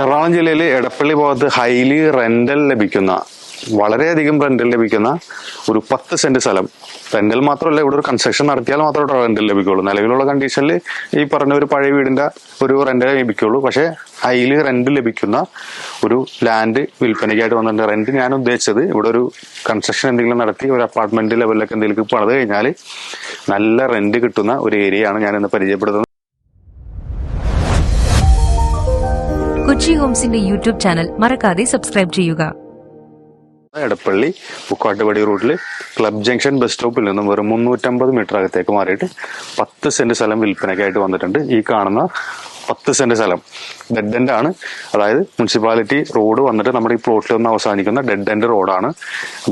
എറണാകുളം ജില്ലയിൽ എടപ്പള്ളി ഭാഗത്ത് highly rental ലഭിക്കുന്ന, വളരെയധികം റെന്റൽ ലഭിക്കുന്ന ഒരു 10 സെന്റ് സ്ഥലം. റെന്റൽ മാത്രമല്ല, ഇവിടെ ഒരു കൺസ്ട്രക്ഷൻ നടത്തിയാൽ മാത്രമേ റെന്റൽ ലഭിക്കുള്ളൂ. നിലവിലുള്ള കണ്ടീഷനിൽ ഈ പറഞ്ഞ ഒരു പഴയ വീടിന്റെ ഒരു റെന്റൽ ലഭിക്കുള്ളൂ. പക്ഷെ ഹൈലി റെന്റ് ലഭിക്കുന്ന ഒരു ലാൻഡ് വിൽപ്പനയ്ക്കായിട്ട് വന്നിട്ടുണ്ട്. റെന്റ് ഞാൻ ഉദ്ദേശിച്ചത് ഇവിടെ ഒരു കൺസ്ട്രക്ഷൻ എന്തെങ്കിലും നടത്തി ഒരു അപ്പാർട്ട്മെന്റ് ലെവലിലൊക്കെ എന്തെങ്കിലും പണിത് കഴിഞ്ഞാൽ നല്ല റെന്റ് കിട്ടുന്ന ഒരു ഏരിയയാണ് ഞാൻ ഇന്ന് പരിചയപ്പെടുത്തുന്നത്. കൊച്ചി ഹോംസിന്റെ യൂട്യൂബ് ചാനൽ മറക്കാതെ സബ്സ്ക്രൈബ് ചെയ്യുക. എടപ്പള്ളി പുക്കാട്ടുപടി റൂട്ടിൽ ക്ലബ് ജംഗ്ഷൻ ബസ് സ്റ്റോപ്പിൽ നിന്നും വെറും 350 മീറ്റർ അകത്തേക്ക് മാറിയിട്ട് 10 സെന്റ് സ്ഥലം വിൽപ്പനയ്ക്കായിട്ട് വന്നിട്ടുണ്ട്. ഈ കാണുന്ന 10 സെന്റ് സ്ഥലം ഡെഡ് എൻഡ് ആണ്. അതായത് മുനിസിപ്പാലിറ്റി റോഡ് വന്നിട്ട് നമ്മുടെ ഈ പ്ലോട്ടിൽ നിന്ന് അവസാനിക്കുന്ന ഡെഡ് എൻഡ് റോഡാണ്.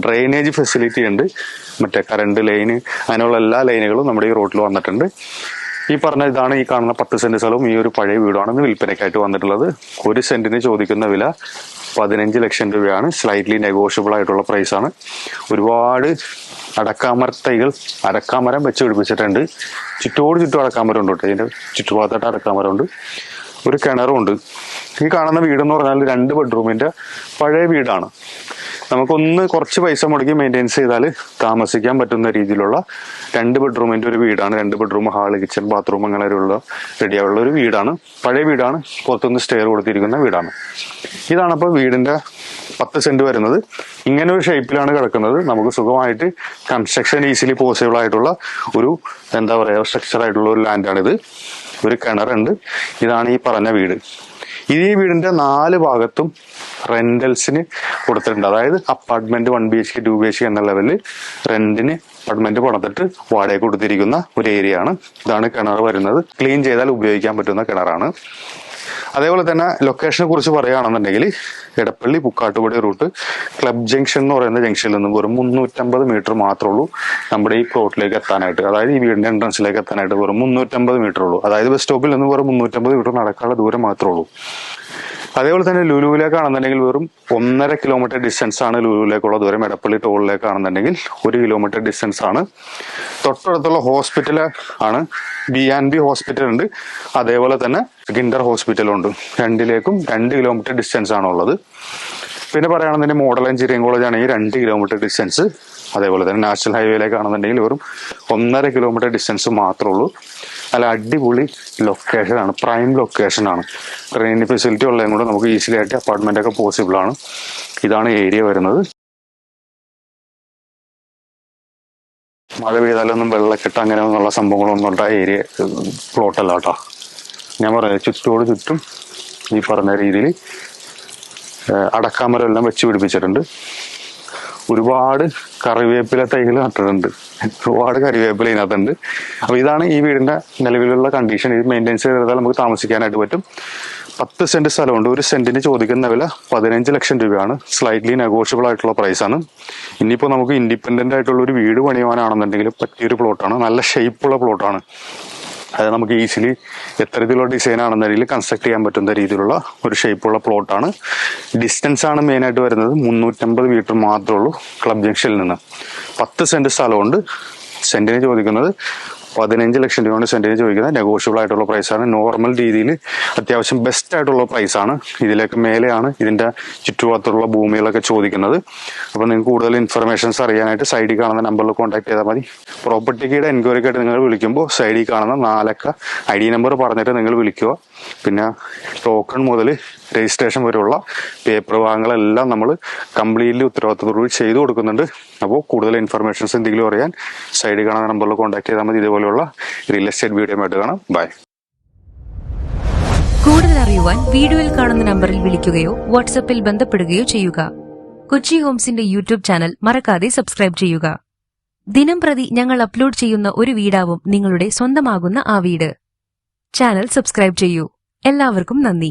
ഡ്രെയിനേജ് ഫെസിലിറ്റി ഉണ്ട്, മറ്റേ കറണ്ട് ലൈന്, അങ്ങനെയുള്ള എല്ലാ ലൈനുകളും നമ്മുടെ ഈ റോഡിൽ വന്നിട്ടുണ്ട്. ഈ പറഞ്ഞ ഇതാണ് ഈ കാണുന്ന 10 സെന്റ് സ്ഥലവും ഈ ഒരു പഴയ വീടാണെന്ന് വിൽപ്പനയ്ക്കായിട്ട് വന്നിട്ടുള്ളത്. 1 സെന്റിന് ചോദിക്കുന്ന വില 15 ലക്ഷം രൂപയാണ്. സ്ലൈറ്റ്ലി നെഗോഷ്യബിൾ ആയിട്ടുള്ള പ്രൈസാണ്. ഒരുപാട് അടക്കാമര തൈകൾ, അടക്കാമരം വെച്ച് പിടിപ്പിച്ചിട്ടുണ്ട്. ചുറ്റും അടക്കാമരം ഉണ്ട് കേട്ടോ. ഇതിന്റെ ചുറ്റുഭാഗത്തായിട്ട് അടക്കാമരമുണ്ട്. ഒരു കിണറുണ്ട്. ഈ കാണുന്ന വീടെന്ന് പറഞ്ഞാൽ 2 ബെഡ്റൂമിന്റെ പഴയ വീടാണ്. നമുക്കൊന്ന് കുറച്ച് പൈസ മുടക്കി മെയിൻറ്റെയിൻസ് ചെയ്താൽ താമസിക്കാൻ പറ്റുന്ന രീതിയിലുള്ള 2 ബെഡ്റൂമിന്റെ ഒരു വീടാണ്. 2 ബെഡ്റൂം, ഹാള്, കിച്ചൺ, ബാത്റൂം അങ്ങനെയുള്ള റെഡിയായുള്ള ഒരു വീടാണ്. പഴയ വീടാണ്. പുറത്തുനിന്ന് സ്റ്റെയർ കൊടുത്തിരിക്കുന്ന വീടാണ്. ഇതാണ് അപ്പോൾ വീടിന്റെ 10 സെന്റ് വരുന്നത്. ഇങ്ങനെ ഒരു ഷേപ്പിലാണ് കിടക്കുന്നത്. നമുക്ക് സുഖമായിട്ട് കൺസ്ട്രക്ഷൻ ഈസിലി പോസിബിൾ ആയിട്ടുള്ള ഒരു എന്താ പറയുക സ്ട്രക്ചർ ആയിട്ടുള്ള ഒരു ലാൻഡാണിത്. ഒരു കിണറുണ്ട്. ഇതാണ് ഈ പറഞ്ഞ വീട്. ഈ വീടിന്റെ 4 ഭാഗത്തും റെന്റൽസിന് കൊടുത്തിട്ടുണ്ട്. അതായത് അപ്പാർട്ട്മെന്റ് 1 BHK 2 BHK എന്ന ലെവലിൽ റെന്റിന് അപ്പാർട്ട്മെന്റ് പണിതിട്ട് വാടക കൊടുത്തിരിക്കുന്ന ഒരു ഏരിയ ആണ്. ഇതാണ് കിണർ വരുന്നത്. ക്ലീൻ ചെയ്താൽ ഉപയോഗിക്കാൻ പറ്റുന്ന കിണറാണ്. അതേപോലെ തന്നെ ലൊക്കേഷനെ കുറിച്ച് പറയുകയാണെന്നുണ്ടെങ്കിൽ Edappally Pukkattupadi route club junction എന്ന് പറയുന്ന ജംഗ്ഷനിൽ നിന്നും വെറും 350 മീറ്റർ മാത്രമേ ഉള്ളൂ നമ്മുടെ ഈ പ്ലോട്ടിലേക്ക് എത്താനായിട്ട്. അതായത് ഈ വീടിന്റെ എൻട്രൻസിലേക്ക് എത്താനായിട്ട് വെറും 350 മീറ്റർ ഉള്ളൂ. അതായത് ബസ് സ്റ്റോപ്പിൽ നിന്ന് വെറും 350 മീറ്റർ നടക്കാനുള്ള ദൂരം മാത്രമേ ഉള്ളൂ. അതേപോലെ തന്നെ ലുലുവിലേക്കാണെന്നുണ്ടെങ്കിൽ വെറും 1.5 കിലോമീറ്റർ ഡിസ്റ്റൻസ് ആണ് ലുലുവിലേക്കുള്ള ദൂരം. എടപ്പള്ളി ടോളിലേക്കാണെന്നുണ്ടെങ്കിൽ 1 കിലോമീറ്റർ ഡിസ്റ്റൻസ് ആണ്. തൊട്ടടുത്തുള്ള ഹോസ്പിറ്റൽ ആണ് B&B ഹോസ്പിറ്റൽ ഉണ്ട്. അതേപോലെ തന്നെ ഗിൻഡർ ഹോസ്പിറ്റലുണ്ട്. രണ്ടിലേക്കും 2 കിലോമീറ്റർ ഡിസ്റ്റൻസ് ആണ് ഉള്ളത്. പിന്നെ പറയുകയാണെന്നുണ്ടെങ്കിൽ മോഡൽ എഞ്ചിനീയറിംഗ് കോളേജ് ആണെങ്കിൽ 2 കിലോമീറ്റർ ഡിസ്റ്റൻസ്. അതേപോലെ തന്നെ നാഷണൽ ഹൈവേയിലേക്കാണെന്നുണ്ടെങ്കിൽ വെറും 1.5 കിലോമീറ്റർ ഡിസ്റ്റൻസ് മാത്രമേ ഉള്ളൂ. നല്ല അടിപൊളി ലൊക്കേഷൻ ആണ്, പ്രൈം ലൊക്കേഷൻ ആണ്. ട്രെയിൻ ഫെസിലിറ്റി ഉള്ളതും കൂടെ നമുക്ക് ഈസിലി ആയിട്ട് അപ്പാർട്ട്മെന്റ് ഒക്കെ പോസിബിൾ ആണ്. ഇതാണ് ഏരിയ വരുന്നത്. മഴ പെയ്താലൊന്നും വെള്ളക്കെട്ട് അങ്ങനെ ഒന്നുള്ള സംഭവങ്ങളൊന്നും ഉള്ള ഏരിയ പ്ലോട്ടല്ല കേട്ടോ. ഞാൻ പറയാം, ചുറ്റും ഈ പറഞ്ഞ രീതിയിൽ അടക്കാമരം എല്ലാം വെച്ച് പിടിപ്പിച്ചിട്ടുണ്ട്. ഒരുപാട് കറിവേപ്പില തൈകൾ നട്ടിട്ടുണ്ട്. ഒരുപാട് കറിവേപ്പില ഇതിനകത്തുണ്ട്. അപ്പൊ ഇതാണ് ഈ വീടിന്റെ നിലവിലുള്ള കണ്ടീഷൻ. ഇത് മെയിൻറ്റെയിൻസ് ചെയ്താൽ നമുക്ക് താമസിക്കാനായിട്ട് പറ്റും. 10 സെന്റ് സ്ഥലമുണ്ട്. 1 സെന്റിന് ചോദിക്കുന്ന വില 15 ലക്ഷം രൂപയാണ്. സ്ലൈറ്റ്ലി നെഗോഷ്യബിൾ ആയിട്ടുള്ള പ്രൈസാണ്. ഇനിയിപ്പോൾ നമുക്ക് ഇൻഡിപെൻഡന്റ് ആയിട്ടുള്ള ഒരു വീട് പണിയുവാനാണെന്നുണ്ടെങ്കിൽ പറ്റിയൊരു പ്ലോട്ടാണ്. നല്ല ഷേപ്പുള്ള പ്ലോട്ടാണ്. അത് നമുക്ക് ഈസിലി എത്തരത്തിലുള്ള ഡിസൈൻ ആണെന്നുണ്ടെങ്കിൽ കൺസ്ട്രക്ട് ചെയ്യാൻ പറ്റുന്ന രീതിയിലുള്ള ഒരു ഷേപ്പുള്ള പ്ലോട്ടാണ്. ഡിസ്റ്റൻസ് ആണ് മെയിൻ ആയിട്ട് വരുന്നത്. 350 മീറ്റർ മാത്രമേ ഉള്ളൂ ക്ലബ് ജംഗ്ഷനിൽ നിന്ന്. 10 സെന്റ് സ്ഥലമുണ്ട്. സെന്റിന് ചോദിക്കുന്നത് 15 ലക്ഷം രൂപയാണ്. സെന്റിന് ചോദിക്കുന്നത് നെഗോഷ്യബിൾ ആയിട്ടുള്ള പ്രൈസാണ്. നോർമൽ രീതിയിൽ അത്യാവശ്യം ബെസ്റ്റ് ആയിട്ടുള്ള പ്രൈസാണ്. ഇതിലേക്ക് മേലെയാണ് ഇതിന്റെ ചുറ്റുപാടത്തുള്ള ഭൂമികളൊക്കെ ചോദിക്കുന്നത്. അപ്പൊ നിങ്ങൾക്ക് കൂടുതൽ ഇൻഫർമേഷൻസ് അറിയാനായിട്ട് സൈഡിൽ കാണുന്ന നമ്പറിൽ കോൺടാക്ട് ചെയ്താൽ മതി. പ്രോപ്പർട്ടിയുടെ എൻക്വയറിക്കായിട്ട് നിങ്ങൾ വിളിക്കുമ്പോൾ സൈഡിൽ കാണുന്ന 4 അക്ക ID നമ്പർ പറഞ്ഞിട്ട് നിങ്ങൾ വിളിക്കുക. പിന്നെ ടോക്കൺ മുതൽ രജിസ്ട്രേഷൻ വരെയുള്ള പേപ്പർ ഭാഗങ്ങളെല്ലാം നമ്മൾ കംപ്ലീറ്റ്ലി ഉത്തരവാദിത്തത്തോടുകൂടി ചെയ്തു കൊടുക്കുന്നുണ്ട്. അപ്പോൾ കൂടുതൽ ഇൻഫർമേഷൻസ് എന്തെങ്കിലും അറിയാൻ സൈഡിൽ കാണുന്ന നമ്പറിൽ കോൺടാക്ട് ചെയ്താൽ മതി. ഇതുപോലെയുള്ള റിയൽ എസ്റ്റേറ്റ് വീഡിയോ ആയിട്ട് കാണാം. ബൈ. കൂടുതൽ അറിയുവാൻ വീഡിയോയിൽ കാണുന്ന നമ്പറിൽ വിളിക്കുകയോ വാട്സ്ആപ്പിൽ ബന്ധപ്പെടുകയോ ചെയ്യുക. കൊച്ചി ഹോംസിന്റെ യൂട്യൂബ് ചാനൽ മറക്കാതെ സബ്സ്ക്രൈബ് ചെയ്യുക. ദിനം പ്രതി ഞങ്ങൾ അപ്ലോഡ് ചെയ്യുന്ന ഒരു വീടാവും നിങ്ങളുടെ സ്വന്തമാകുന്ന ആ വീട്. ചാനൽ സബ്സ്ക്രൈബ് ചെയ്യൂ. എല്ലാവർക്കും നന്ദി.